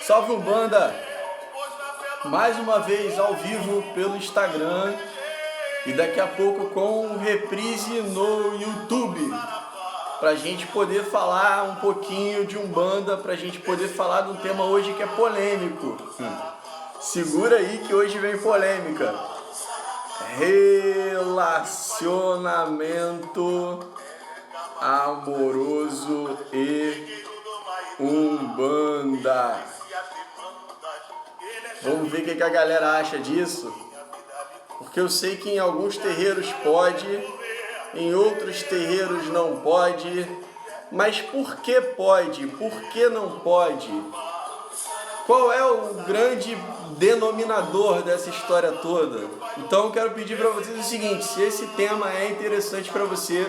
Salve Umbanda! Mais uma vez ao vivo pelo Instagram e daqui a pouco com reprise no YouTube, pra gente poder falar um pouquinho de Umbanda, pra gente poder falar de um tema hoje que é polêmico. Segura aí que hoje vem polêmica. Relacionamento amoroso e Umbanda. Vamos ver o que a galera acha disso, porque eu sei que em alguns terreiros pode, em outros terreiros não pode, mas por que pode? Por que não pode? Qual é o grande denominador dessa história toda? Então eu quero pedir para vocês o seguinte: se esse tema é interessante para você,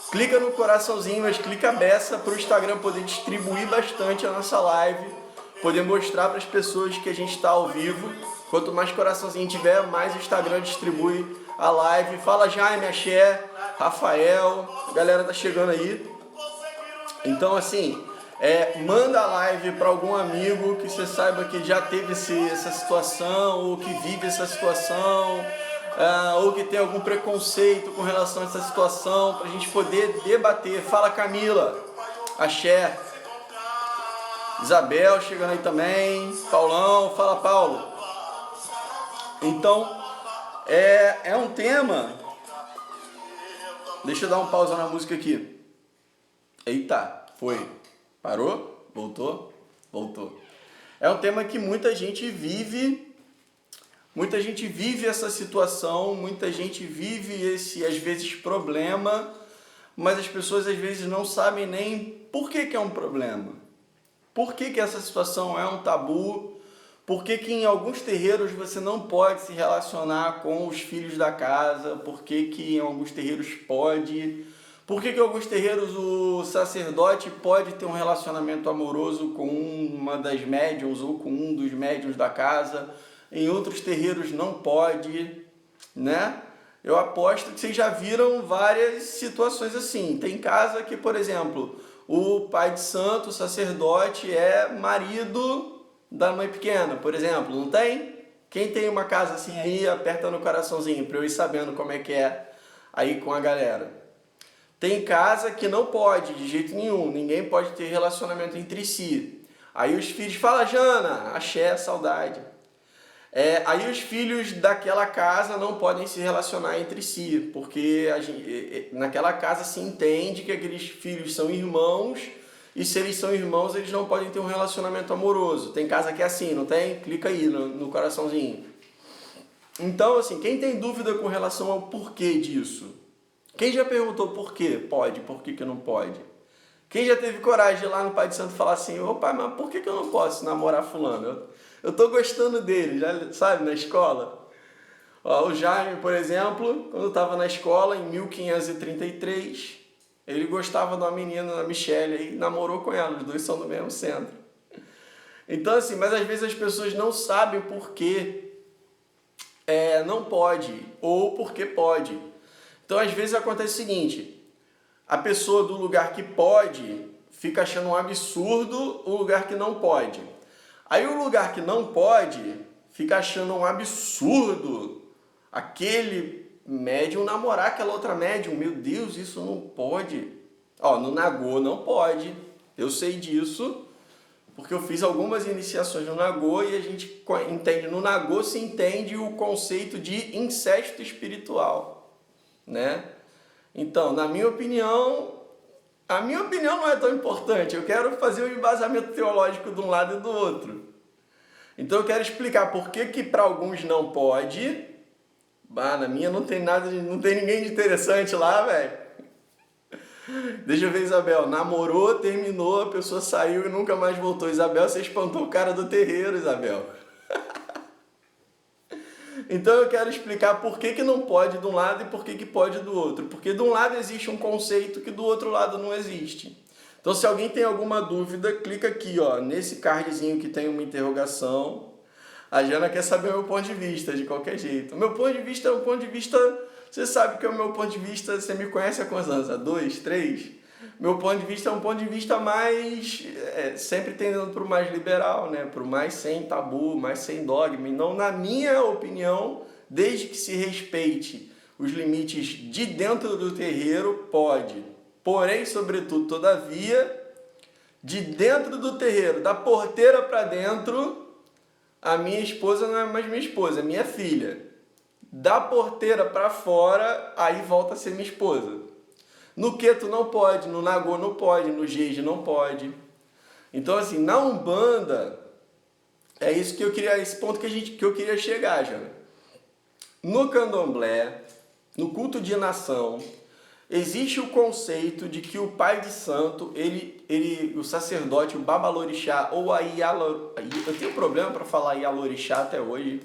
clica no coraçãozinho, mas clica a beça para o Instagram poder distribuir bastante a nossa live, poder mostrar para as pessoas que a gente está ao vivo. Quanto mais coraçãozinho tiver, mais o Instagram distribui a live. Fala Jaime, Axé, Rafael, a galera tá chegando aí. Então assim, manda a live para algum amigo que você saiba que já teve essa situação, ou que vive essa situação, ou que tem algum preconceito com relação a essa situação, para a gente poder debater. Fala Camila, Axé, Isabel chegando aí também, Paulão, fala Paulo. Então, é um tema... Deixa eu dar um pausa na música aqui. Eita, foi. Parou? Voltou? Voltou. É um tema que muita gente vive essa situação, muita gente vive esse, às vezes, problema, mas as pessoas às vezes não sabem nem por que é um problema. Por que essa situação é um tabu? Por que em alguns terreiros você não pode se relacionar com os filhos da casa? Por que em alguns terreiros pode? Por que em alguns terreiros o sacerdote pode ter um relacionamento amoroso com uma das médiuns ou com um dos médiuns da casa? Em outros terreiros não pode, né? Eu aposto que vocês já viram várias situações assim. Tem casa que, por exemplo, o pai de santo, o sacerdote, é marido da mãe pequena, por exemplo, não tem? Quem tem uma casa assim aí, aperta no coraçãozinho para eu ir sabendo como é que é aí com a galera. Tem casa que não pode, de jeito nenhum, ninguém pode ter relacionamento entre si. Aí os filhos falam, Jana, axé, saudade. Aí os filhos daquela casa não podem se relacionar entre si, porque naquela casa se entende que aqueles filhos são irmãos, e se eles são irmãos, eles não podem ter um relacionamento amoroso. Tem casa que é assim, não tem? Clica aí no coraçãozinho. Então, assim, quem tem dúvida com relação ao porquê disso? Quem já perguntou por que pode, por que não pode? Quem já teve coragem de ir lá no Pai de Santo falar assim, ô pai, mas por que eu não posso namorar fulano? Eu tô gostando dele, já, sabe, na escola. Ó, o Jaime, por exemplo, quando estava na escola, em 1533... ele gostava de uma menina, a Michelle, e namorou com ela, os dois são do mesmo centro. Então assim, mas às vezes as pessoas não sabem por que não pode, ou por que pode. Então às vezes acontece o seguinte, a pessoa do lugar que pode fica achando um absurdo o lugar que não pode. Aí o lugar que não pode fica achando um absurdo aquele médium namorar aquela outra médium. Meu Deus, isso não pode. Ó, no Nagô não pode. Eu sei disso, porque eu fiz algumas iniciações no Nagô e a gente entende, no Nagô se entende o conceito de incesto espiritual, né? Então, na minha opinião, a minha opinião não é tão importante. Eu quero fazer um embasamento teológico de um lado e do outro. Então eu quero explicar por que para alguns não pode. Na minha não tem nada, não tem ninguém de interessante lá, velho. Deixa eu ver, Isabel. Namorou, terminou, a pessoa saiu e nunca mais voltou. Isabel, você espantou o cara do terreiro, Isabel. Então eu quero explicar por que não pode de um lado e por que pode do outro. Porque de um lado existe um conceito que do outro lado não existe. Então se alguém tem alguma dúvida, clica aqui, ó, nesse cardzinho que tem uma interrogação. A Jana quer saber o meu ponto de vista, de qualquer jeito. O meu ponto de vista é Você sabe que é o meu ponto de vista, você me conhece há quantos anos? Há 2, 3? meu ponto de vista é um ponto de vista mais, sempre tendendo para o mais liberal, né? Para o mais sem tabu, mais sem dogma. Então, na minha opinião, desde que se respeite os limites de dentro do terreiro, pode. Porém, sobretudo, todavia, de dentro do terreiro, da porteira para dentro, a minha esposa não é mais minha esposa, é minha filha. Da porteira para fora, aí volta a ser minha esposa. No Queto não pode, no Nagô não pode, no Jeje não pode. Então, assim, na Umbanda, é isso que eu queria, esse ponto que eu queria chegar, já. No Candomblé, no culto de nação, existe o conceito de que o pai de santo, o sacerdote, o babalorixá ou a Ialorixá, eu tenho problema para falar Ialorixá até hoje,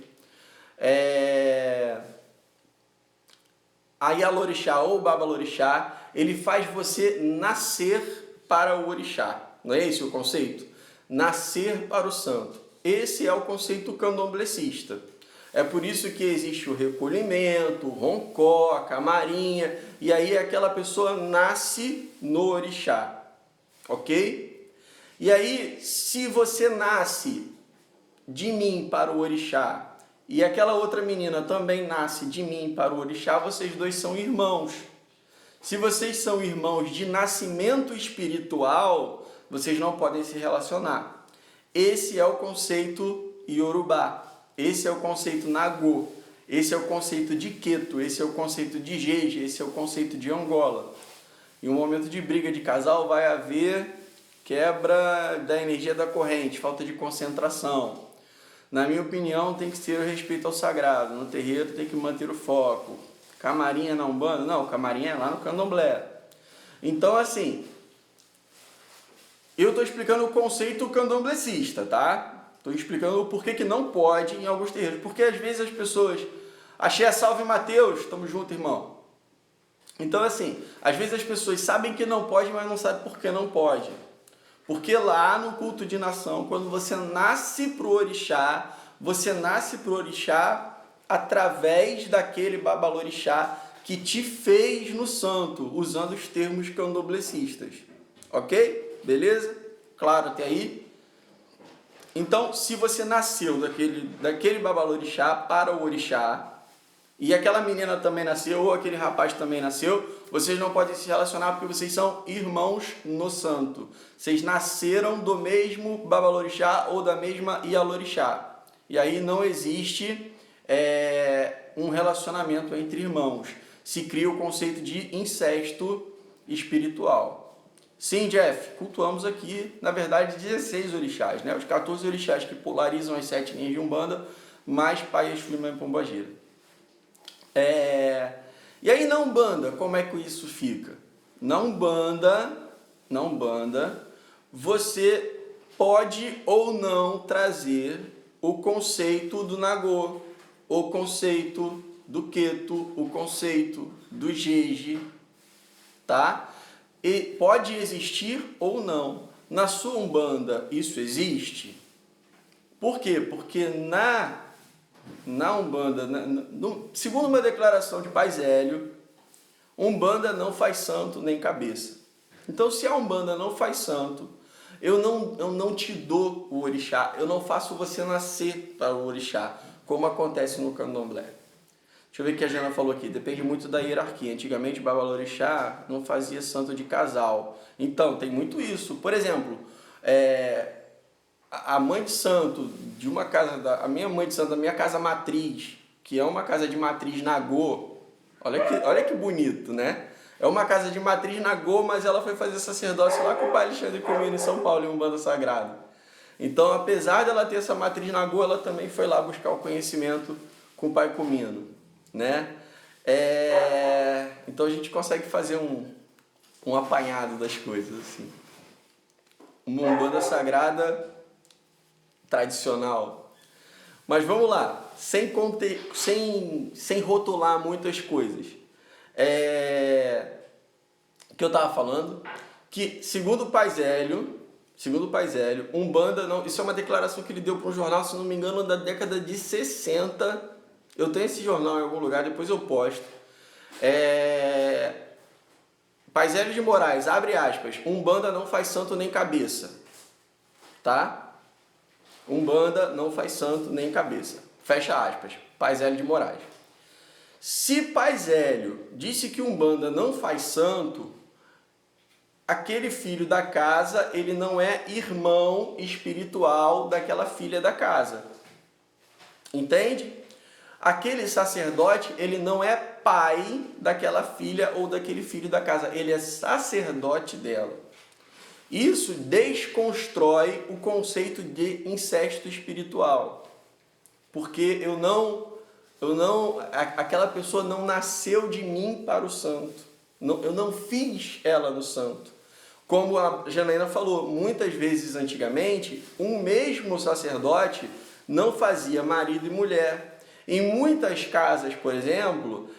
a Ialorixá ou o babalorixá, ele faz você nascer para o orixá. Não é esse o conceito? Nascer para o santo. Esse é o conceito candomblecista. É por isso que existe o recolhimento, o roncó, a camarinha, e aí aquela pessoa nasce no orixá, ok? E aí, se você nasce de mim para o orixá, e aquela outra menina também nasce de mim para o orixá, vocês dois são irmãos. Se vocês são irmãos de nascimento espiritual, vocês não podem se relacionar. Esse é o conceito Iorubá. Esse é o conceito Nagô, esse é o conceito de Queto, esse é o conceito de Jeje, esse é o conceito de Angola. Em um momento de briga de casal vai haver quebra da energia da corrente, falta de concentração. Na minha opinião, tem que ter o respeito ao sagrado, no terreiro tem que manter o foco. Camarinha na Umbanda? Não, camarinha é lá no Candomblé. Então, assim, eu estou explicando o conceito candomblecista, tá? Estou explicando o porquê que não pode em alguns terreiros. Porque às vezes as pessoas... Achei a salve Mateus, tamo junto, irmão. Então, assim, às vezes as pessoas sabem que não pode, mas não sabem por que não pode. Porque lá no culto de nação, quando você nasce pro orixá, você nasce pro orixá através daquele babalorixá que te fez no santo, usando os termos candomblecistas. Ok? Beleza? Claro até aí? Então, se você nasceu daquele babalorixá para o orixá, e aquela menina também nasceu, ou aquele rapaz também nasceu, vocês não podem se relacionar porque vocês são irmãos no santo. Vocês nasceram do mesmo babalorixá ou da mesma Ialorixá. E aí não existe um relacionamento entre irmãos. Se cria o conceito de incesto espiritual. Sim, Jeff, cultuamos aqui, na verdade, 16 orixás, né? Os 14 orixás que polarizam as 7 linhas de Umbanda, mais Pai, Exu, Mãe, Pombagira. E aí na Umbanda, como é que isso fica? Na Umbanda, você pode ou não trazer o conceito do Nagô, o conceito do Queto, o conceito do Jeje, tá? E pode existir ou não. Na sua Umbanda isso existe? Por quê? Porque na Umbanda, segundo uma declaração de Pai Zélio, Umbanda não faz santo nem cabeça. Então, se a Umbanda não faz santo, eu não te dou o orixá, eu não faço você nascer para o orixá, como acontece no Candomblé. Deixa eu ver o que a Jana falou aqui. Depende muito da hierarquia. Antigamente, o babalorixá não fazia santo de casal. Então, tem muito isso. Por exemplo, a mãe de santo de uma casa, a minha mãe de santo da minha casa matriz, que é uma casa de matriz Nagô, olha que bonito, né? É uma casa de matriz Nagô, mas ela foi fazer sacerdócio lá com o pai Alexandre Comino em São Paulo, em Umbanda Sagrada. Então, apesar dela ter essa matriz Nagô, ela também foi lá buscar o conhecimento com o pai Comino, né? Então a gente consegue fazer um apanhado das coisas, assim. Uma Umbanda Sagrada tradicional. Mas vamos lá, sem rotular muitas coisas. Que eu estava falando, que segundo o Pai Zélio, Umbanda não... Isso é uma declaração que ele deu para um jornal, se não me engano, da década de 60. Eu tenho esse jornal em algum lugar, depois eu posto. Paisiello de Moraes, abre aspas, Umbanda não faz santo nem cabeça, tá? Umbanda não faz santo nem cabeça, fecha aspas, Paisiello de Moraes. Se Paisiello disse que Umbanda não faz santo, aquele filho da casa, ele não é irmão espiritual daquela filha da casa. Entende? Aquele sacerdote, ele não é pai daquela filha ou daquele filho da casa, ele é sacerdote dela. Isso desconstrói o conceito de incesto espiritual. Porque aquela pessoa não nasceu de mim para o santo. Eu não fiz ela no santo. Como a Janaína falou, muitas vezes antigamente, um mesmo sacerdote não fazia marido e mulher. Em muitas casas, por exemplo,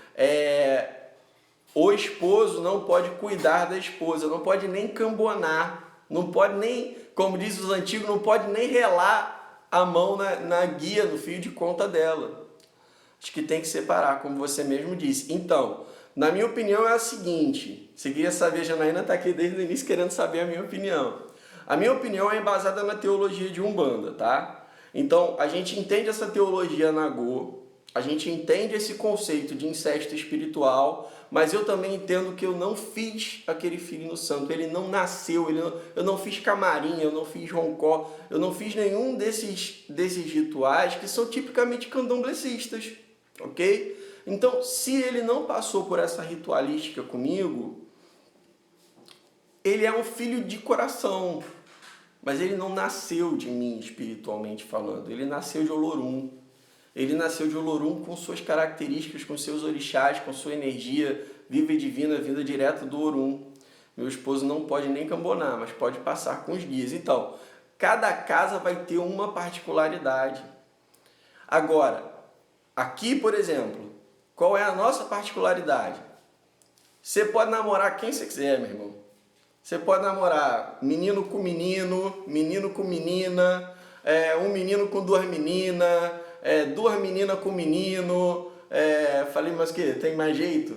o esposo não pode cuidar da esposa, não pode nem cambonar, não pode nem, como diz os antigos, não pode nem relar a mão na guia, no fio de conta dela. Acho que tem que separar, como você mesmo disse. Então, na minha opinião é a seguinte, você queria saber, a Janaína está aqui desde o início querendo saber a minha opinião. A minha opinião é embasada na teologia de Umbanda, tá? Então, a gente entende essa teologia Nagô, a gente entende esse conceito de incesto espiritual, mas eu também entendo que eu não fiz aquele filho no santo, ele não nasceu, eu não fiz camarim, eu não fiz roncó, eu não fiz nenhum desses rituais que são tipicamente candomblecistas, ok? Então, se ele não passou por essa ritualística comigo, ele é um filho de coração, mas ele não nasceu de mim espiritualmente falando, ele nasceu de Olorum. Ele nasceu de Olorum com suas características, com seus orixás, com sua energia viva e divina, vinda direto do Orum. Meu esposo não pode nem cambonar, mas pode passar com os guias. Então, cada casa vai ter uma particularidade. Agora, aqui, por exemplo, qual é a nossa particularidade? Você pode namorar quem você quiser, meu irmão. Você pode namorar menino com menino, menino com menina, um menino com duas meninas, duas meninas com menino, falei, mas que tem mais jeito?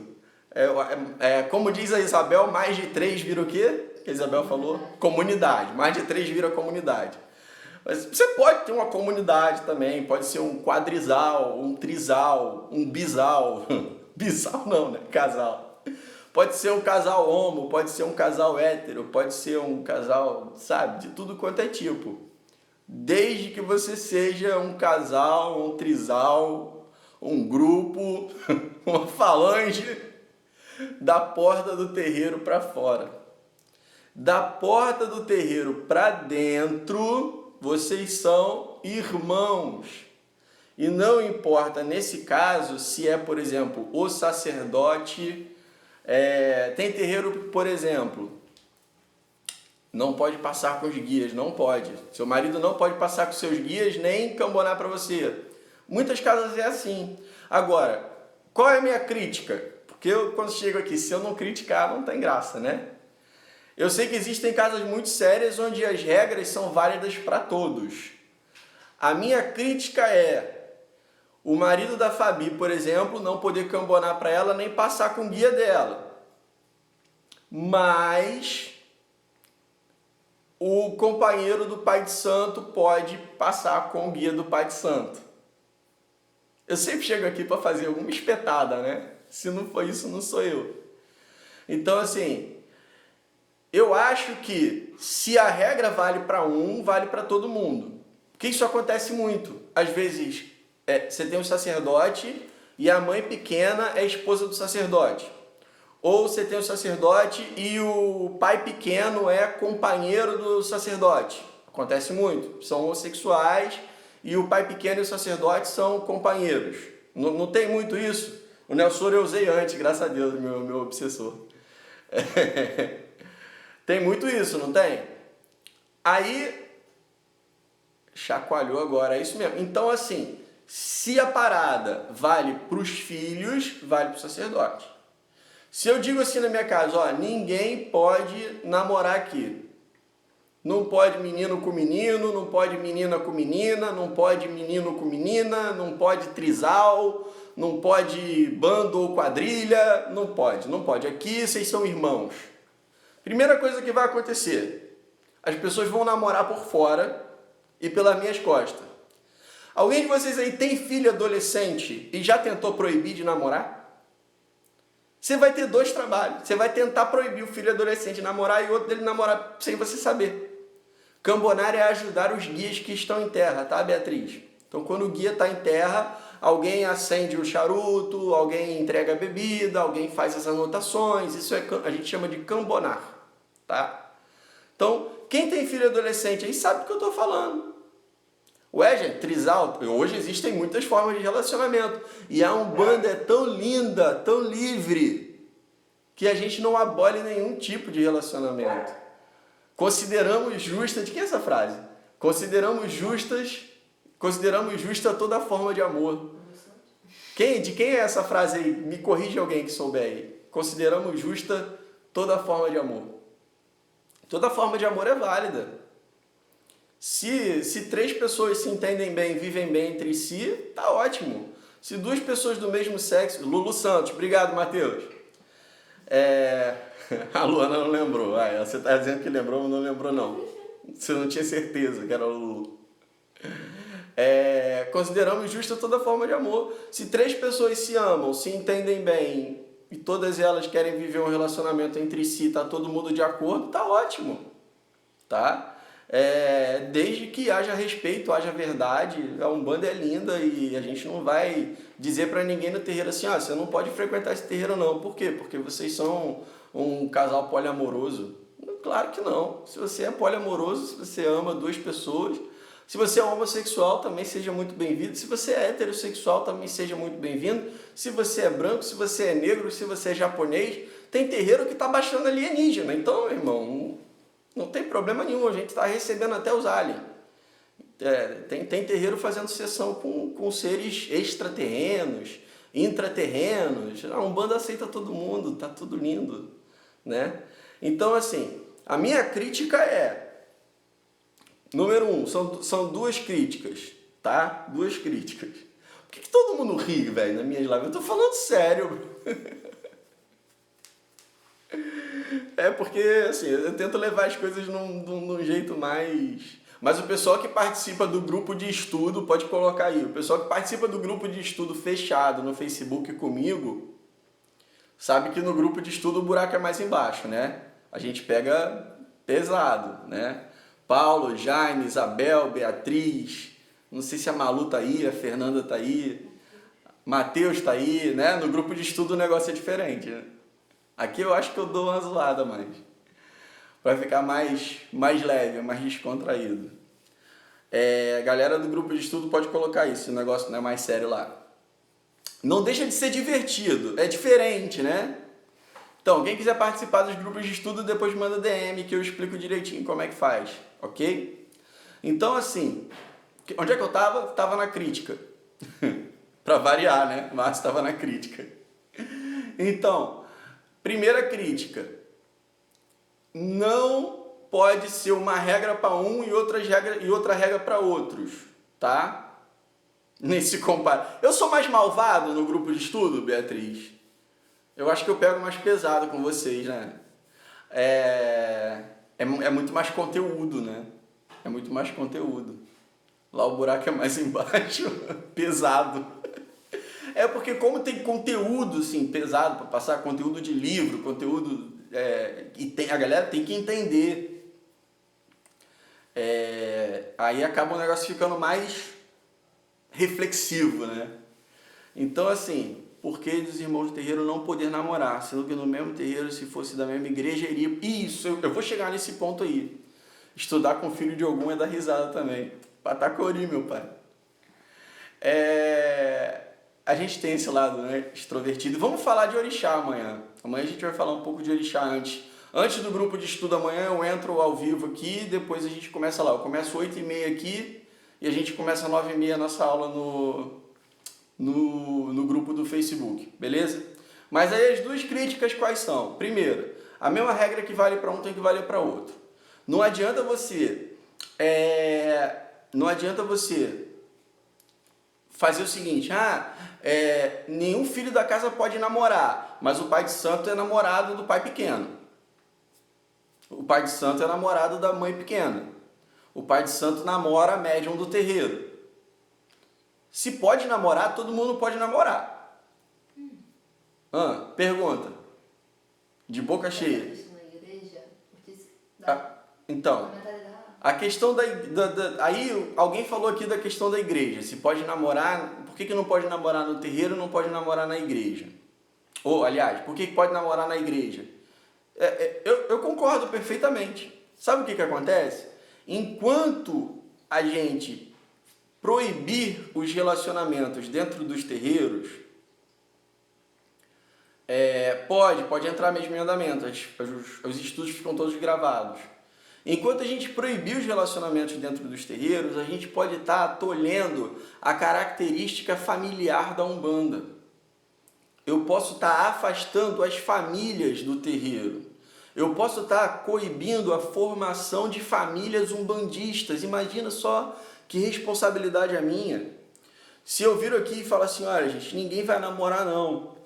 Como diz a Isabel, mais de 3 vira o quê? Que a Isabel falou? Comunidade. Mais de 3 vira comunidade. Mas você pode ter uma comunidade também, pode ser um quadrisal, um trisal, um bisal. Bisal não, né? Casal. Pode ser um casal homo, pode ser um casal hétero, pode ser um casal, sabe, de tudo quanto é tipo. Desde que você seja um casal, um trisal, um grupo, uma falange, da porta do terreiro para fora. Da porta do terreiro para dentro, vocês são irmãos. E não importa, nesse caso, se é, por exemplo, o sacerdote... tem terreiro, por exemplo... Não pode passar com os guias, não pode. Seu marido não pode passar com seus guias nem cambonar para você. Muitas casas é assim. Agora, qual é a minha crítica? Porque eu, quando chego aqui, se eu não criticar, não tem graça, né? Eu sei que existem casas muito sérias onde as regras são válidas para todos. A minha crítica é o marido da Fabi, por exemplo, não poder cambonar para ela nem passar com o guia dela. Mas... o companheiro do pai de santo pode passar com o guia do pai de santo. Eu sempre chego aqui para fazer alguma espetada, né? Se não for isso, não sou eu. Então, assim, eu acho que se a regra vale para um, vale para todo mundo. Porque isso acontece muito. Às vezes, você tem um sacerdote e a mãe pequena é esposa do sacerdote. Ou você tem o sacerdote e o pai pequeno é companheiro do sacerdote. Acontece muito. São homossexuais e o pai pequeno e o sacerdote são companheiros. Não tem muito isso? O Nelson eu usei antes, graças a Deus, meu obsessor. Tem muito isso, não tem? Aí, chacoalhou agora, é isso mesmo. Então, assim, se a parada vale para os filhos, vale para o sacerdote. Se eu digo assim na minha casa, ó, ninguém pode namorar aqui. Não pode menino com menino, não pode menina com menina, não pode menino com menina, não pode trisal, não pode bando ou quadrilha, não pode. Aqui vocês são irmãos. Primeira coisa que vai acontecer, as pessoas vão namorar por fora e pelas minhas costas. Alguém de vocês aí tem filho adolescente e já tentou proibir de namorar? Você vai ter dois trabalhos. Você vai tentar proibir o filho adolescente de namorar e outro dele namorar sem você saber. Cambonar é ajudar os guias que estão em terra, tá, Beatriz? Então, quando o guia está em terra, alguém acende o charuto, alguém entrega a bebida, alguém faz as anotações. Isso a gente chama de cambonar, tá? Então, quem tem filho adolescente aí sabe do que eu estou falando. Ué, gente, trisal, hoje existem muitas formas de relacionamento. E a Umbanda é tão linda, tão livre, que a gente não abole nenhum tipo de relacionamento. Consideramos justa, de quem é essa frase? Consideramos justa toda forma de amor. De quem é essa frase aí? Me corrige alguém que souber aí. Consideramos justa toda forma de amor. Toda forma de amor é válida. Se três pessoas se entendem bem, vivem bem entre si, tá ótimo. Se duas pessoas do mesmo sexo... Lulu Santos, obrigado, Matheus. A Luana não lembrou. Você está dizendo que lembrou, mas não lembrou não. Você não tinha certeza que era o Lulu. Consideramos justa toda forma de amor. Se três pessoas se amam, se entendem bem e todas elas querem viver um relacionamento entre si, tá todo mundo de acordo, tá ótimo. Tá? Desde que haja respeito, haja verdade. A Umbanda é linda e a gente não vai dizer para ninguém no terreiro assim, você não pode frequentar esse terreiro não. Por quê? Porque vocês são um casal poliamoroso. Claro que não. Se você é poliamoroso, se você ama duas pessoas, se você é homossexual, também seja muito bem-vindo. Se você é heterossexual, também seja muito bem-vindo. Se você é branco, se você é negro, se você é japonês, tem terreiro que está baixando alienígena. Então, meu irmão, não tem problema nenhum, a gente está recebendo até os aliens. Tem terreiro fazendo sessão com seres extraterrenos, intraterrenos. A Umbanda aceita todo mundo, tá tudo lindo, né? Então, assim, a minha crítica número 1, são duas críticas, tá? Duas críticas. Por que todo mundo ri, velho, nas minhas lives? Eu tô falando sério. Porque, assim, eu tento levar as coisas num jeito mais... Mas o pessoal que participa do grupo de estudo, pode colocar aí, o pessoal que participa do grupo de estudo fechado no Facebook comigo, sabe que no grupo de estudo o buraco é mais embaixo, né? A gente pega pesado, né? Paulo, Jaime, Isabel, Beatriz, não sei se a Malu tá aí, a Fernanda tá aí, Matheus tá aí, né? No grupo de estudo o negócio é diferente, né? Aqui eu acho que eu dou uma zoada mais. Vai ficar mais leve, mais descontraído. Galera do grupo de estudo pode colocar isso, o negócio não é mais sério lá. Não deixa de ser divertido, é diferente, né? Então, quem quiser participar dos grupos de estudo, depois manda DM que eu explico direitinho como é que faz, ok? Então, assim, onde é que eu tava? Tava na crítica. Pra variar, né? Mas tava na crítica. Então, primeira crítica. Não pode ser uma regra para um e outra regra para outros, tá? Nem se compara. Eu sou mais malvado no grupo de estudo, Beatriz? Eu acho que eu pego mais pesado com vocês, né? É muito mais conteúdo, né? É muito mais conteúdo. Lá o buraco é mais embaixo, pesado. Porque como tem conteúdo, assim, pesado para passar, conteúdo de livro, conteúdo... a galera tem que entender. Aí acaba o negócio ficando mais reflexivo, né? Então, assim, por que dos irmãos do terreiro não poder namorar? Sendo que no mesmo terreiro, se fosse da mesma igreja, iria... Isso, eu vou chegar nesse ponto aí. Estudar com o filho de algum é dar risada também. Patacori, meu pai. A gente tem esse lado, né, extrovertido. Vamos falar de orixá amanhã. Amanhã a gente vai falar um pouco de orixá antes. Antes do grupo de estudo amanhã eu entro ao vivo aqui, depois a gente começa lá. Eu começo 8h30 aqui e a gente começa 9h30 a nossa aula no grupo do Facebook, beleza? Mas aí as duas críticas quais são? Primeiro, a mesma regra que vale para um tem que valer para outro. Não adianta você fazer o seguinte, nenhum filho da casa pode namorar, mas o pai de santo é namorado do pai pequeno. O pai de santo é namorado da mãe pequena. O pai de santo namora a médium do terreiro. Se pode namorar, todo mundo pode namorar. Pergunta. De boca cheia. Então, a questão aí alguém falou aqui da questão da igreja. Se pode namorar, por que não pode namorar no terreiro e não pode namorar na igreja? Ou, aliás, por que pode namorar na igreja? Eu concordo perfeitamente. Sabe o que acontece? Enquanto a gente proibir os relacionamentos dentro dos terreiros, pode entrar mesmo em andamento, os estudos ficam todos gravados. Enquanto a gente proibir os relacionamentos dentro dos terreiros, a gente pode estar tolhendo a característica familiar da Umbanda. Eu posso estar afastando as famílias do terreiro. Eu posso estar coibindo a formação de famílias umbandistas. Imagina só que responsabilidade é minha. Se eu viro aqui e falar assim, olha gente, ninguém vai namorar não.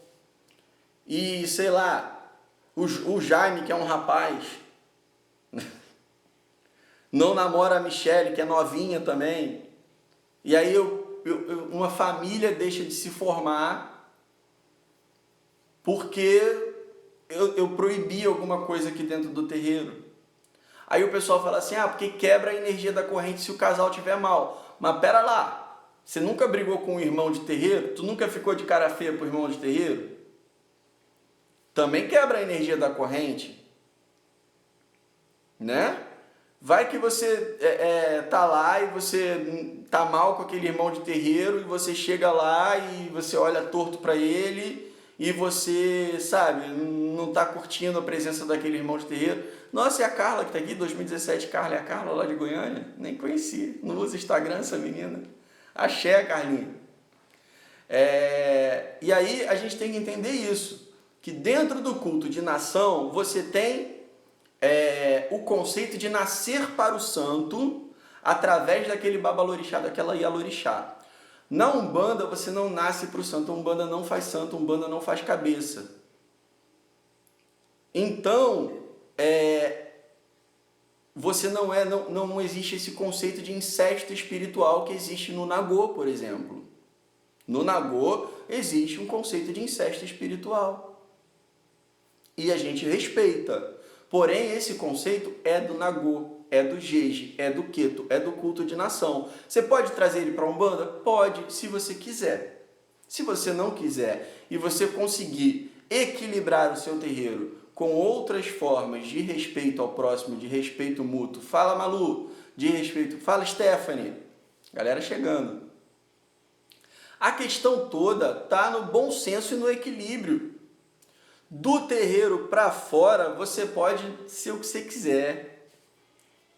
E sei lá, o Jaime, que é um rapaz, não namora a Michele, que é novinha também. E aí uma família deixa de se formar porque eu proibi alguma coisa aqui dentro do terreiro. Aí o pessoal fala assim, porque quebra a energia da corrente se o casal tiver mal. Mas pera lá, você nunca brigou com um irmão de terreiro? Tu nunca ficou de cara feia pro irmão de terreiro? Também quebra a energia da corrente, né? Vai que você tá lá e você tá mal com aquele irmão de terreiro e você chega lá e você olha torto para ele e você, sabe, não tá curtindo a presença daquele irmão de terreiro. Nossa, e a Carla que tá aqui, 2017, Carla, é a Carla lá de Goiânia? Nem conheci, não usa Instagram essa menina. Axé, Carlinha. E aí a gente tem que entender isso, que dentro do culto de nação você tem o conceito de nascer para o santo através daquele babalorixá, daquela ialorixá. Na Umbanda você não nasce para o santo, a Umbanda não faz santo, a Umbanda não faz cabeça. Então, você não existe esse conceito de incesto espiritual que existe no Nagô, por exemplo. No Nagô existe um conceito de incesto espiritual. E a gente respeita. Porém, esse conceito é do Nagô, é do Jeje, é do Queto, é do culto de nação. Você pode trazer ele para a Umbanda? Pode, se você quiser. Se você não quiser e você conseguir equilibrar o seu terreiro com outras formas de respeito ao próximo, de respeito mútuo. Fala, Malu, de respeito. Fala, Stephanie. Galera chegando. A questão toda está no bom senso e no equilíbrio. Do terreiro para fora, você pode ser o que você quiser.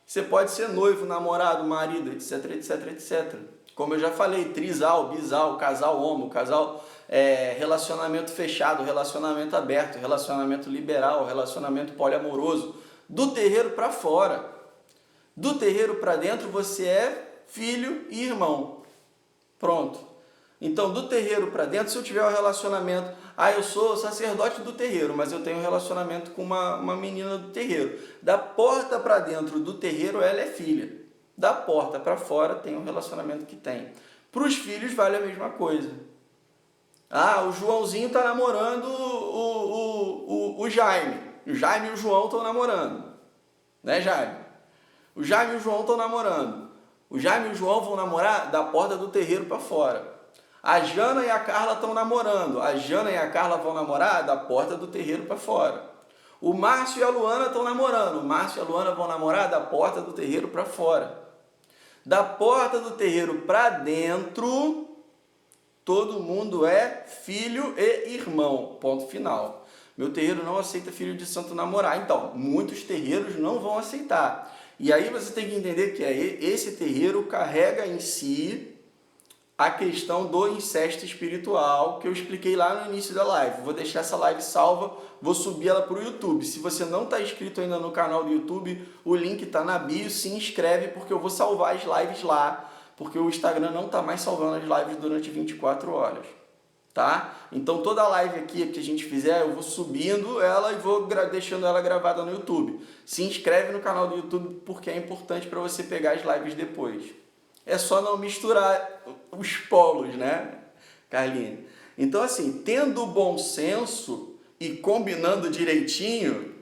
Você pode ser noivo, namorado, marido, etc, etc, etc. Como eu já falei, trisal, bisal, casal homo, casal relacionamento fechado, relacionamento aberto, relacionamento liberal, relacionamento poliamoroso. Do terreiro para fora. Do terreiro para dentro, você é filho e irmão. Pronto. Então, do terreiro para dentro, se eu tiver um relacionamento... eu sou sacerdote do terreiro, mas eu tenho um relacionamento com uma menina do terreiro. Da porta para dentro do terreiro, ela é filha. Da porta para fora, tem um relacionamento que tem. Para os filhos, vale a mesma coisa. O Joãozinho está namorando o Jaime. O Jaime e o João estão namorando. Né, Jaime? O Jaime e o João estão namorando. O Jaime e o João vão namorar da porta do terreiro para fora. A Jana e a Carla estão namorando. A Jana e a Carla vão namorar da porta do terreiro para fora. O Márcio e a Luana estão namorando. O Márcio e a Luana vão namorar da porta do terreiro para fora. Da porta do terreiro para dentro, todo mundo é filho e irmão. Ponto final. Meu terreiro não aceita filho de santo namorar. Então, muitos terreiros não vão aceitar. E aí você tem que entender que esse terreiro carrega em si a questão do incesto espiritual que eu expliquei lá no início da live. Vou deixar essa live salva, vou subir ela para o YouTube. Se você não está inscrito ainda no canal do YouTube, o link está na bio, se inscreve porque eu vou salvar as lives lá, porque o Instagram não está mais salvando as lives durante 24 horas. tá? Então toda live aqui que a gente fizer, eu vou subindo ela e vou deixando ela gravada no YouTube. Se inscreve no canal do YouTube porque é importante para você pegar as lives depois. É só não misturar os polos, né, Carlinhos? Então assim, tendo bom senso e combinando direitinho,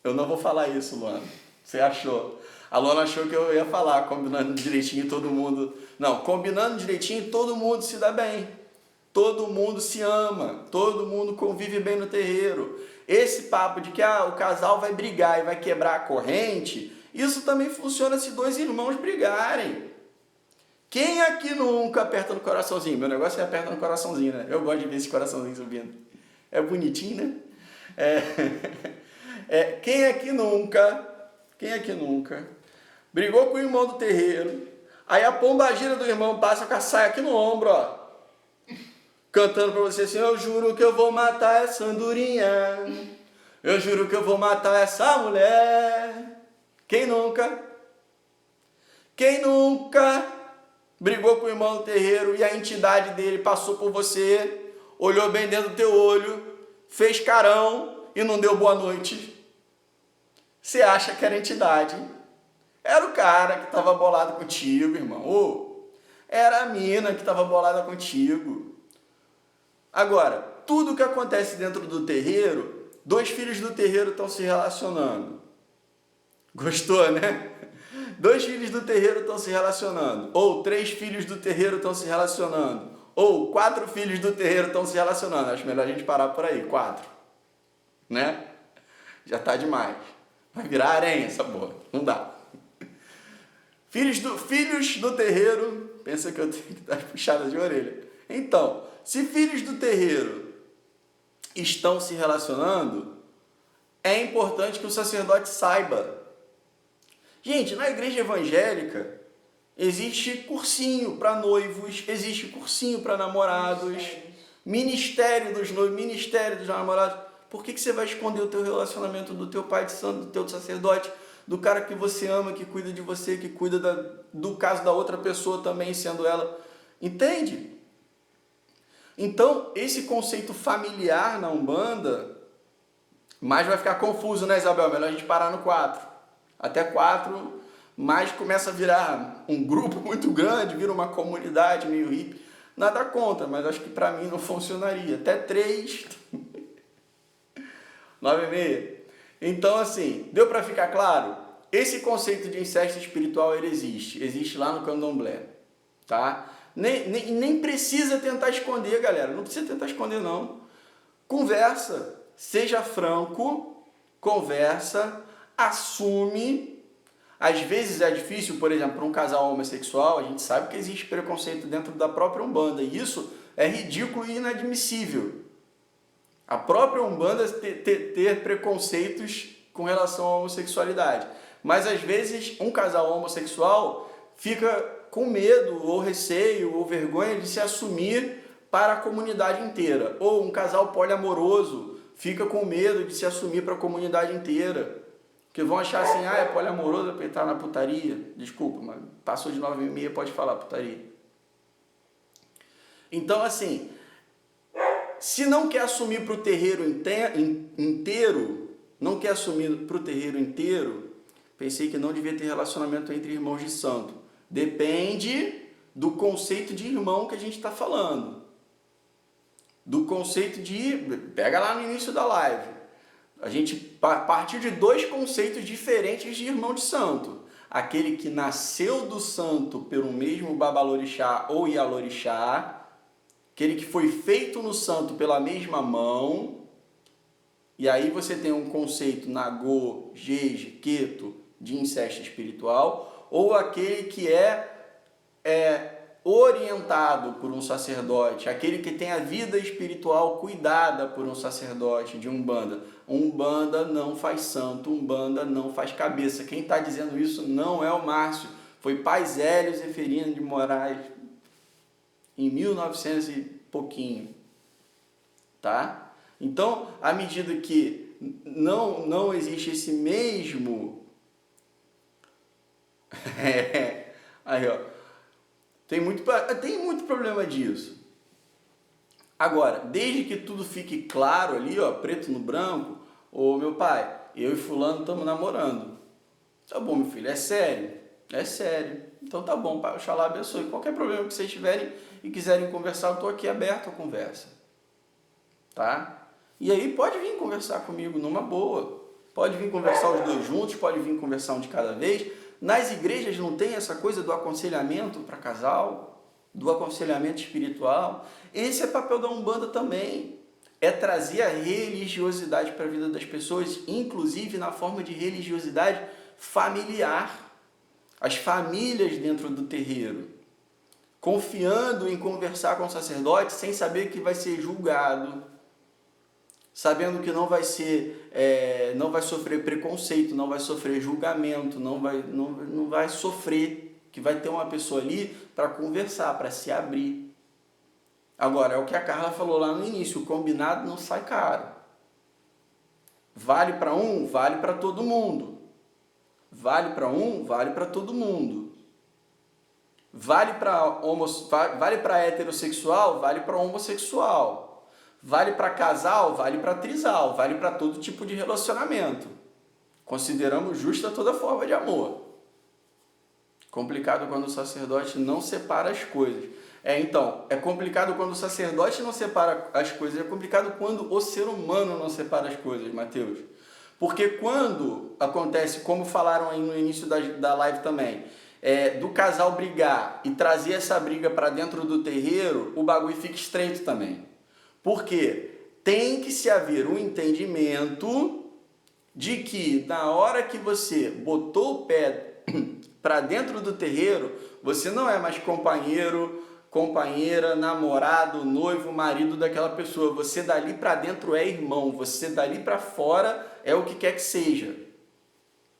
eu não vou falar isso, Luana. Você achou? A Luana achou que eu ia falar combinando direitinho todo mundo. Não, combinando direitinho todo mundo se dá bem. Todo mundo se ama, todo mundo convive bem no terreiro. Esse papo de que o casal vai brigar e vai quebrar a corrente, isso também funciona se dois irmãos brigarem. Quem aqui nunca aperta no coraçãozinho? Meu negócio é aperta no coraçãozinho, né? Eu gosto de ver esse coraçãozinho subindo. É bonitinho, né? Quem aqui nunca brigou com o irmão do terreiro, aí a pombagira do irmão passa com a saia aqui no ombro, ó. Cantando pra você assim, eu juro que eu vou matar essa andorinha. Eu juro que eu vou matar essa mulher. Quem nunca? Quem nunca brigou com o irmão do terreiro e a entidade dele passou por você, olhou bem dentro do teu olho, fez carão e não deu boa noite? Você acha que era entidade? Era o cara que estava bolado contigo, irmão. Era a mina que estava bolada contigo. Agora, tudo que acontece dentro do terreiro, dois filhos do terreiro estão se relacionando. Gostou, né? Dois filhos do terreiro estão se relacionando. Ou 3 filhos do terreiro estão se relacionando. Ou 4 filhos do terreiro estão se relacionando. Acho melhor a gente parar por aí. 4. Né? Já tá demais. Vai virar aranha essa porra. Não dá. Filhos do terreiro. Pensa que eu tenho que dar puxada de orelha. Então, se filhos do terreiro estão se relacionando, é importante que o sacerdote saiba. Gente, na igreja evangélica existe cursinho para noivos, existe cursinho para namorados, ministério dos noivos, ministério dos namorados. Por que você vai esconder o teu relacionamento do teu pai de santo, do teu sacerdote, do cara que você ama, que cuida de você, que cuida do caso da outra pessoa também, sendo ela? Entende? Então, esse conceito familiar na Umbanda, mais vai ficar confuso, né, Isabel? Melhor a gente parar no 4. Até 4, mais começa a virar um grupo muito grande, vira uma comunidade meio hippie. Nada contra, mas acho que para mim não funcionaria. Até 3, 9,5. Então, assim, deu para ficar claro? Esse conceito de incesto espiritual, ele existe lá no Candomblé, tá? Nem precisa tentar esconder, galera. Não precisa tentar esconder, não. Conversa. Seja franco. Conversa. Assume. Às vezes é difícil, por exemplo, para um casal homossexual, a gente sabe que existe preconceito dentro da própria Umbanda. E isso é ridículo e inadmissível. A própria Umbanda ter preconceitos com relação à homossexualidade. Mas às vezes um casal homossexual fica com medo, ou receio, ou vergonha de se assumir para a comunidade inteira. Ou um casal poliamoroso fica com medo de se assumir para a comunidade inteira. Porque vão achar assim, é poliamoroso, porque tá na putaria. Desculpa, mas passou de 9,5, pode falar putaria. Então, assim, se não quer assumir para o terreiro inteiro, pensei que não devia ter relacionamento entre irmãos de santo. Depende do conceito de irmão que a gente está falando. Do conceito de... Pega lá no início da live. A gente partiu de 2 conceitos diferentes de irmão de santo. Aquele que nasceu do santo pelo mesmo babalorixá ou ialorixá. Aquele que foi feito no santo pela mesma mão. E aí você tem um conceito Nagô, Jeje, Keto de incesto espiritual. Ou aquele que é orientado por um sacerdote, aquele que tem a vida espiritual cuidada por um sacerdote de Umbanda. Umbanda não faz santo, Umbanda não faz cabeça. Quem está dizendo isso não é o Márcio, foi Pai Zélio Zeferino de Moraes, em 1900 e pouquinho. Tá? Então, à medida que não existe esse mesmo... Aí, ó. Tem muito problema disso. Agora, desde que tudo fique claro ali, ó, preto no branco, ô meu pai, eu e fulano estamos namorando. Tá bom, meu filho, é sério? É sério. Então tá bom, pai, Oxalá abençoe. Qualquer problema que vocês tiverem e quiserem conversar, eu estou aqui aberto à conversa. Tá? E aí pode vir conversar comigo numa boa. Pode vir conversar os dois juntos, pode vir conversar um de cada vez. Nas igrejas não tem essa coisa do aconselhamento para casal, do aconselhamento espiritual. Esse é papel da Umbanda também. É trazer a religiosidade para a vida das pessoas, inclusive na forma de religiosidade familiar. As famílias dentro do terreiro, confiando em conversar com o sacerdote sem saber que vai ser julgado, sabendo que não vai ser, não vai sofrer preconceito, não vai sofrer julgamento, não vai sofrer, que vai ter uma pessoa ali para conversar, para se abrir. Agora, é o que a Carla falou lá no início, o combinado não sai caro. Vale para um, vale para todo mundo. Vale para um, vale para todo mundo. Vale para heterossexual, vale para homossexual. Vale para casal, vale para trisal, vale para todo tipo de relacionamento. Consideramos justa toda forma de amor. Complicado quando o sacerdote não separa as coisas. Então, é complicado quando o sacerdote não separa as coisas, é complicado quando o ser humano não separa as coisas, Mateus. Porque quando acontece, como falaram aí no início da live também, do casal brigar e trazer essa briga para dentro do terreiro, o bagulho fica estreito também. Porque tem que se haver um entendimento de que na hora que você botou o pé para dentro do terreiro, você não é mais companheiro, companheira, namorado, noivo, marido daquela pessoa. Você dali para dentro é irmão, você dali para fora é o que quer que seja.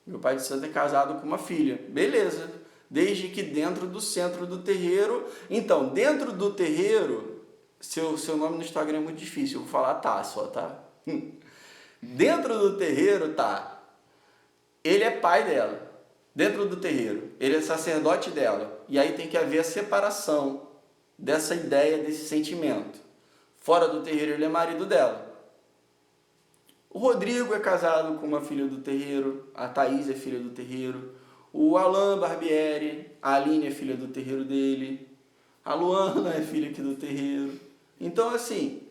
Meu pai de santo é casado com uma filha. Beleza. Desde que dentro do centro do terreiro... Então, dentro do terreiro... Seu nome no Instagram é muito difícil. Eu vou falar tá só, tá? Dentro do terreiro tá... Ele é pai dela. Dentro do terreiro. Ele é sacerdote dela. E aí tem que haver a separação dessa ideia, desse sentimento. Fora do terreiro ele é marido dela. O Rodrigo é casado com uma filha do terreiro, a Thaís é filha do terreiro, o Alan Barbieri, a Aline é filha do terreiro dele, a Luana é filha aqui do terreiro. Então assim,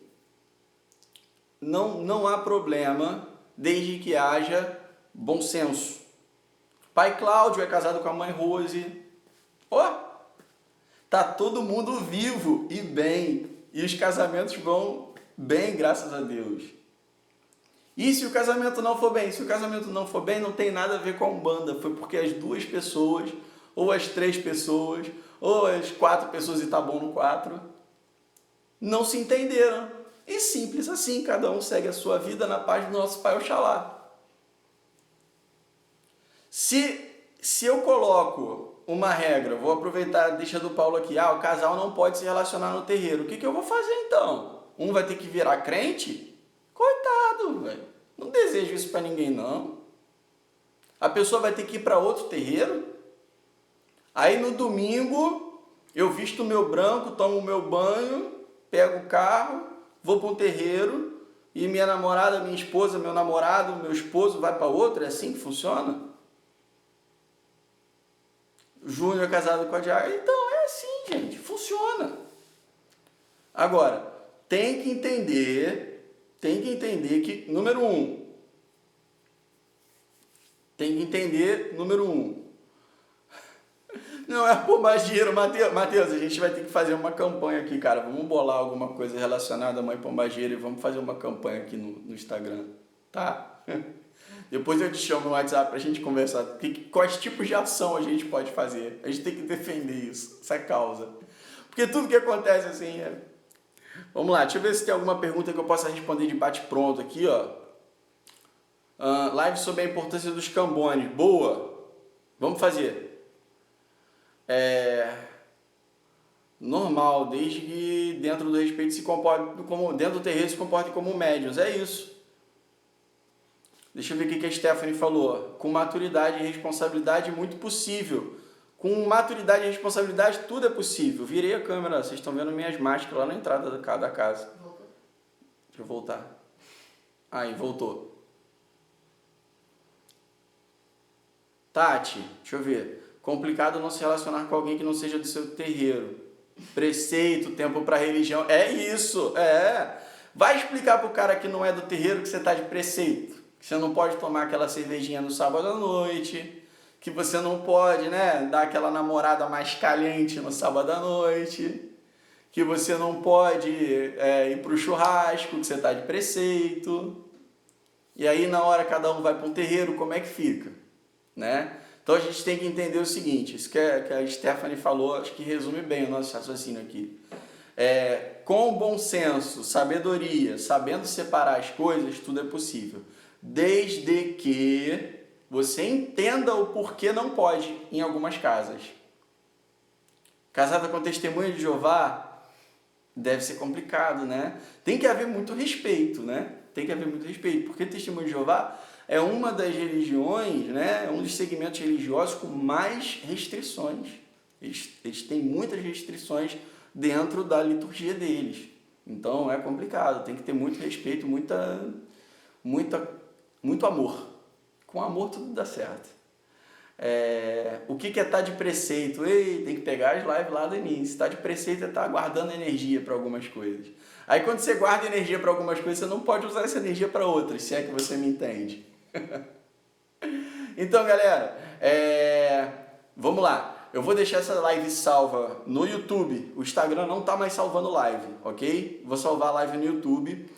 não há problema desde que haja bom senso. Pai Cláudio é casado com a mãe Rose. Tá todo mundo vivo e bem. E os casamentos vão bem, graças a Deus. E se o casamento não for bem? Se o casamento não for bem, não tem nada a ver com a Umbanda. Foi porque as 2 pessoas, ou as 3 pessoas, ou as 4 pessoas e tá bom no 4, não se entenderam. E simples assim, cada um segue a sua vida na paz do nosso Pai Oxalá. Se eu coloco uma regra, vou aproveitar a deixa do Paulo aqui, o casal não pode se relacionar no terreiro, o que eu vou fazer então? Um vai ter que virar crente? Coitado, velho. Não desejo isso para ninguém, não. A pessoa vai ter que ir para outro terreiro. Aí no domingo, eu visto o meu branco, tomo o meu banho, pego o carro, vou para um terreiro e minha namorada, minha esposa, meu namorado, meu esposo vai para outro. É assim que funciona? Júnior é casado com a Diária. Então é assim, gente. Funciona. Agora, tem que entender que, número um, não é por mais dinheiro, Mateus, a gente vai ter que fazer uma campanha aqui, cara, vamos bolar alguma coisa relacionada à Mãe Pombagira e vamos fazer uma campanha aqui no Instagram, tá? Depois eu te chamo no WhatsApp pra gente conversar, quais tipos de ação a gente pode fazer, a gente tem que defender isso, essa causa, porque tudo que acontece assim Vamos lá, deixa eu ver se tem alguma pergunta que eu possa responder de bate-pronto aqui, ó. Live sobre a importância dos cambones. Boa! Vamos fazer. Normal, desde que dentro do respeito se comporte dentro do terreiro se comportem como médiuns. É isso. Deixa eu ver o que a Stephanie falou. Com maturidade e responsabilidade, muito possível. Com maturidade e responsabilidade, tudo é possível. Virei a câmera, vocês estão vendo minhas máscaras lá na entrada da casa. Deixa eu voltar. Aí, voltou. Tati, deixa eu ver. Complicado não se relacionar com alguém que não seja do seu terreiro. Preceito, tempo para religião. É isso, é. Vai explicar pro cara que não é do terreiro que você tá de preceito. Que você não pode tomar aquela cervejinha no sábado à noite. Que você não pode, né, dar aquela namorada mais caliente no sábado à noite. Que você não pode ir pro churrasco, que você tá de preceito. E aí na hora cada um vai para um terreiro, como é que fica? Né? Então a gente tem que entender o seguinte, isso que a Stephanie falou, acho que resume bem o nosso raciocínio aqui. Com bom senso, sabedoria, sabendo separar as coisas, tudo é possível. Desde que você entenda o porquê não pode em algumas casas. Casada com testemunha de Jeová deve ser complicado, né? Tem que haver muito respeito, né? Tem que haver muito respeito, porque testemunho de Jeová é uma das religiões, né? Um dos segmentos religiosos com mais restrições. Eles têm muitas restrições dentro da liturgia deles. Então é complicado, tem que ter muito respeito, muito amor. Com amor tudo dá certo. O que é estar de preceito? Tem que pegar as lives lá do início. Estar de preceito é estar guardando energia para algumas coisas. Aí quando você guarda energia para algumas coisas, você não pode usar essa energia para outras, se é que você me entende. Então, galera, vamos lá. Eu vou deixar essa live salva no YouTube. O Instagram não está mais salvando live, ok? Vou salvar a live no YouTube.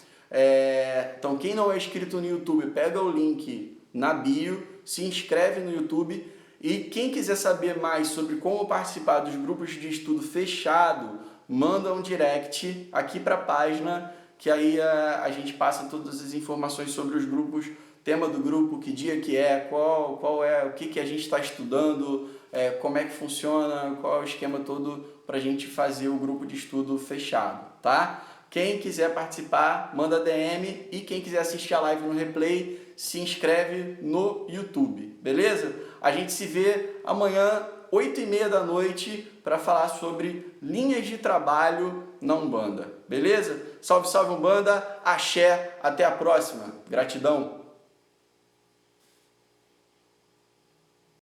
Então, quem não é inscrito no YouTube, pega o link na bio, se inscreve no YouTube. E quem quiser saber mais sobre como participar dos grupos de estudo fechado, manda um direct aqui para a página, que aí a gente passa todas as informações sobre os grupos, tema do grupo, que dia que é, qual é, o que a gente está estudando, como é que funciona, qual é o esquema todo para a gente fazer o grupo de estudo fechado, tá? Quem quiser participar, manda DM, e quem quiser assistir a live no replay, se inscreve no YouTube, beleza? A gente se vê amanhã, 8h30 da noite, para falar sobre linhas de trabalho na Umbanda, beleza? Salve, salve Umbanda, axé, até a próxima, gratidão!